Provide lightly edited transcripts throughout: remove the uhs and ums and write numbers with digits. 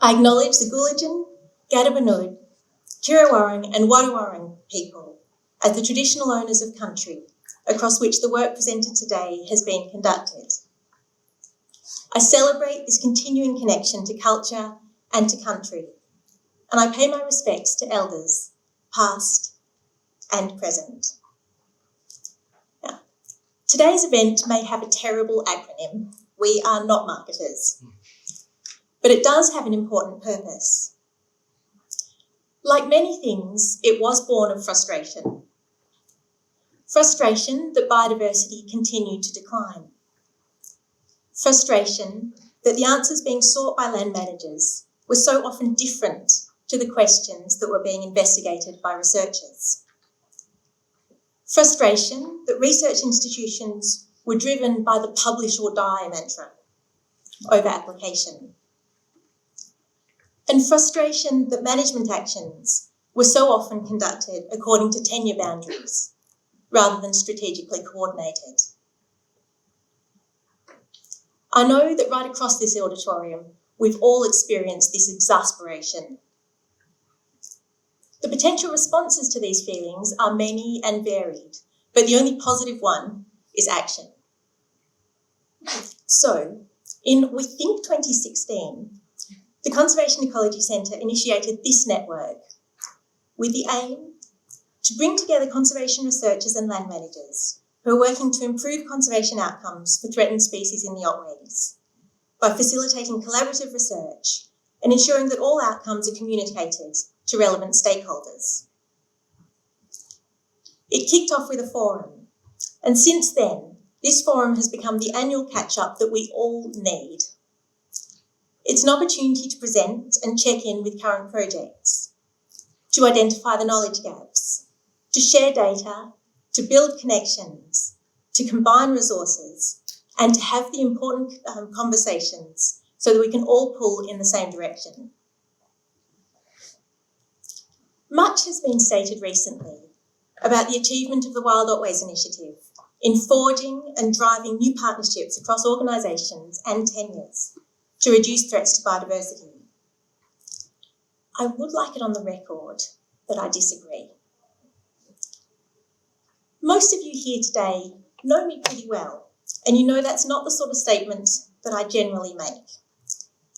I acknowledge the Gulidjan, Gadabanud, Kirawarang and Wadawurrung people as the traditional owners of country across which the work presented today has been conducted. I celebrate this continuing connection to culture and to country, and I pay my respects to elders, past and present. Now, today's event may have a terrible acronym. We are not marketers, but it does have an important purpose. Like many things, it was born of frustration. Frustration that biodiversity continued to decline. Frustration that the answers being sought by land managers were so often different to the questions that were being investigated by researchers. Frustration that research institutions were driven by the publish or die mantra over application. And frustration that management actions were so often conducted according to tenure boundaries rather than strategically coordinated. I know that right across this auditorium, we've all experienced this exasperation. The potential responses to these feelings are many and varied, but the only positive one is action. So, in, we think, 2016, the Conservation Ecology Centre initiated this network with the aim to bring together conservation researchers and land managers who are working to improve conservation outcomes for threatened species in the Otways by facilitating collaborative research and ensuring that all outcomes are communicated to relevant stakeholders. It kicked off with a forum, and since then, this forum has become the annual catch-up that we all need. It's an opportunity to present and check in with current projects, to identify the knowledge gaps, to share data, to build connections, to combine resources, and to have the important conversations so that we can all pull in the same direction. Much has been stated recently about the achievement of the Wild Otways initiative in forging and driving new partnerships across organisations and tenures to reduce threats to biodiversity. I would like it on the record that I disagree. Most of you here today know me pretty well, and you know that's not the sort of statement that I generally make.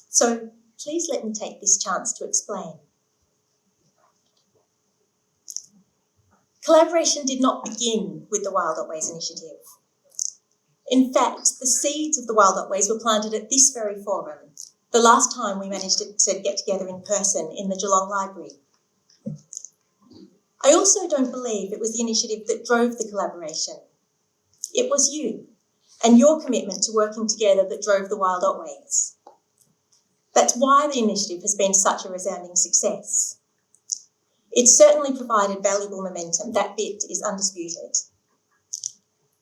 So please let me take this chance to explain. Collaboration did not begin with the Wild Otways initiative. In fact, the seeds of the Wild Otways were planted at this very forum, the last time we managed to get together in person in the Geelong Library. I also don't believe it was the initiative that drove the collaboration. It was you and your commitment to working together that drove the Wild Otways. That's why the initiative has been such a resounding success. It certainly provided valuable momentum, that bit is undisputed.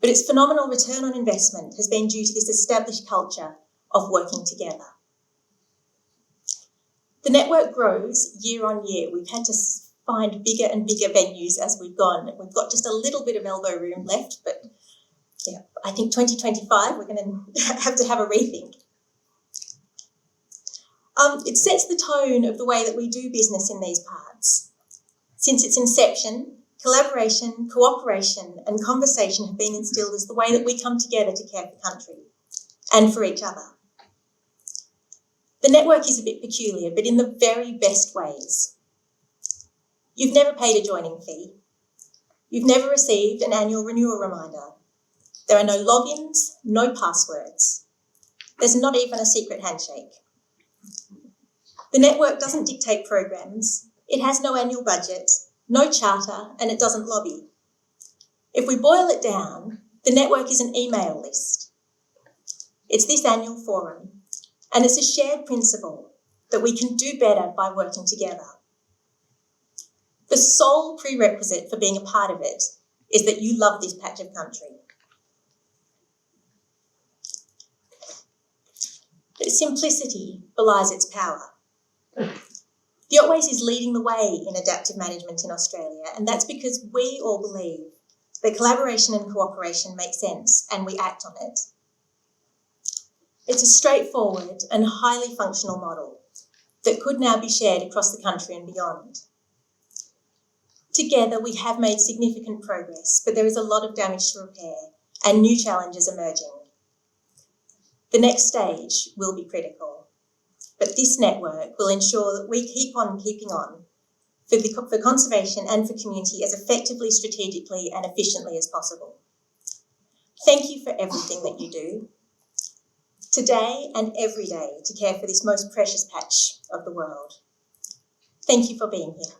But its phenomenal return on investment has been due to this established culture of working together. The network grows year on year. We've had to find bigger and bigger venues as we've gone. We've got just a little bit of elbow room left, but yeah, I think 2025 we're going to have a rethink. It sets the tone of the way that we do business in these parts. Since its inception, collaboration, cooperation and conversation have been instilled as the way that we come together to care for country and for each other. The network is a bit peculiar, but in the very best ways. You've never paid a joining fee. You've never received an annual renewal reminder. There are no logins, no passwords. There's not even a secret handshake. The network doesn't dictate programs. It has no annual budget, no charter, and it doesn't lobby. If we boil it down, the network is an email list. It's this annual forum, and it's a shared principle that we can do better by working together. The sole prerequisite for being a part of it is that you love this patch of country. But simplicity belies its power. The Otways is leading the way in adaptive management in Australia, and that's because we all believe that collaboration and cooperation make sense and we act on it. It's a straightforward and highly functional model that could now be shared across the country and beyond. Together, we have made significant progress, but there is a lot of damage to repair and new challenges emerging. The next stage will be critical, but this network will ensure that we keep on keeping on for conservation and for community as effectively, strategically and efficiently as possible. Thank you for everything that you do, today and every day, to care for this most precious patch of the world. Thank you for being here.